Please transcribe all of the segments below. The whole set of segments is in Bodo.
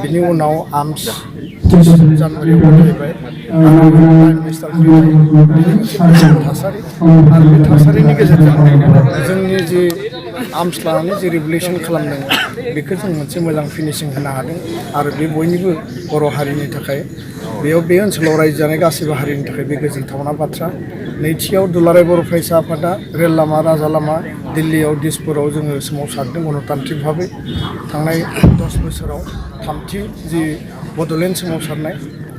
बिनि उनाव आर्म्स 30 जानुवारियाव गथायबाय आरो प्राइम मिनिस्टार फैबाय बिनि मोनसे गोजोन थासारि आरो बे थासारिनि गेजेरजों जोंनि जि आर्म्स लानानै जि रेगुलेसन खालामदों बेखौ जों मोनसे मोजां फिनिशिं होनो हादों आरो बे बयनिबो बर' हारिनि थाखाय बेयाव बे ओनसोलाव रायजो जानाय गासैबो हारिनि थाखाय बे गोजोनथावना बाथ्रा। नैथियाव दुलाराय बर' फरायसा आफादा रेल लामा राजा लामा दिल्लीयाव दिसपुराव जोङो सोमावसारदों गणतान्त्रिक भाबै थांनाय 10 बोसोराव थामथि जि बड'लेण्ड सोमावसारनाय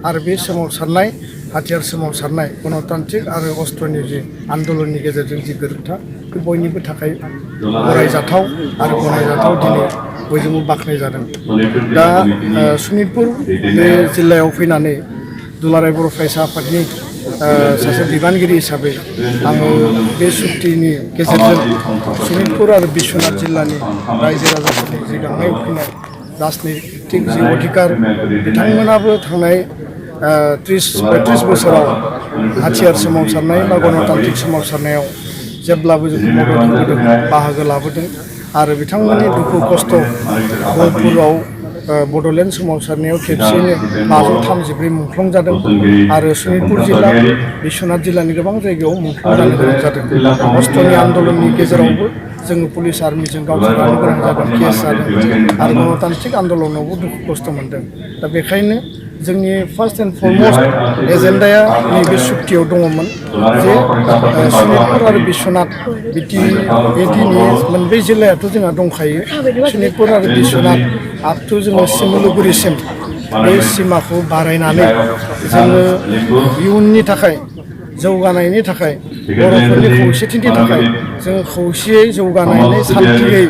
आरो बे सोमावसारनाय हाथियार सोमावसारनाय गणतान्त्रिक आरो अस्ट्रनि जि आन्दलननि गेजेरजों जि गोरोबथा बे बयनिबो थाखाय गनायजाथाव आरो गनायजाथाव दिनै बयजोंबो बाख्नाय जादों। दा सनितपुर बे जिल्लायाव फैनानै दुलाराय बर' फरायसा आफादनि सासे बिबानगिरि हिसाबै आङो बे सुक्तिनि गेजेरजों सनितपुर आरो बिश्वनाथ जिल्लानि रायजो राजाफोरनि जि गांनाय उखैनाय राजनितिक जि अधिकार बिथांमोनाबो थांनाय 30-35 बोसोराव हाथियार सोमावसारनाय बा गणतान्त्रिक सोमावसारनायाव जेब्लाबो जोंखौ मदद होबोदों बाहागो लाबोदों आरो बिथांमोननि दुखु खस्थ' गहपुराव बड'लेण्ड सोमावसारनायाव खेबसेयैनो 534 मुंख्लं जादों आरो सनितपुर जिल्ला बिश्वनाथ जिल्लानि गोबां जायगायाव मुंख्लं जानो गोनां जादों। अस्ट्रनि आन्दलननि गेजेरावबो जोङो पुलिस आर्मिजों गावस्रानो गोनां जादों केस जादों आरो गणतान्त्रिक आन्दलनावबो दुखु खस्थ' मोनदों। दा बेखायनो जोंनि फार्स्ट एन्ड फरमस्ट एजेन्डाया नैबे सुक्तियाव दङमोन जे सनितपुर आरो बिश्वनाथ बिटिएडिनि मोनब्रै जिल्लायाथ' जोंहा दंखायो। सनितपुर आरो बिश्वनाथ आप टु जोङो सिमुलुगुरिसिम बे सिमाखौ बारायनानै जोङो इयुननि थाखाय जौगानायनि थाखाय बर'फोरनि खौसेथिनि थाखाय जों खौसेयै जौगानानै सान्थियै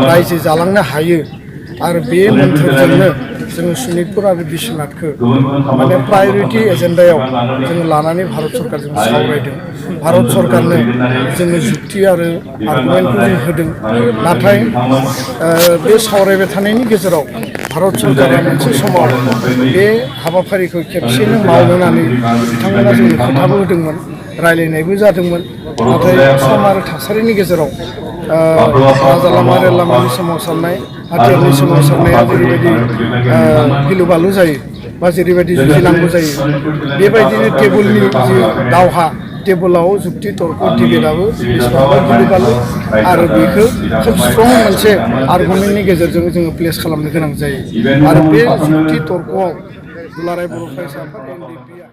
रायजो जालांनो हायो आरो बे मोन्थोरजोंनो जोङो सनितपुर आरो बिश्वनाथखौ माने प्रायरिटि एजेन्डायाव जोङो लानानै भारत सरकारजों सावरायदों। भारत सरकारनो जोङो जुक्ति आरो आर्गुमेन्टखौ जों होदों। नाथाय बे सावरायबाय थानायनि गेजेराव भारत सरकारा मोनसे समाव बे हाबाफारिखौ खेबसेनो मावहोनानै बिथांमोना जोंनो खोथाबो होदोंमोन रायलायनायबो जादोंमोन। नाथाय सम आरो थासारिनि गेजेराव राजा लामा रेल लामानि सोमावसारनाय हाथियारनि सोमावसारनाया जेरैबायदि गिलु बालु जायो बा जेरैबायदि जुजिनांगौ जायो बेबायदिनो टेबोलनि जि दावहा टेबोलाव जुक्ति तर्क डिबेटआबो बेसेबांबा गिलु बालु आरो बेखौ खोब स्ट्रं मोनसे आर्गुमेन्टनि गेजेरजों जोङो प्लेस खालामनो गोनां जायो आरो बे जुक्ति तर्कआव दुलाराय बर' फरायसा आफाद NDP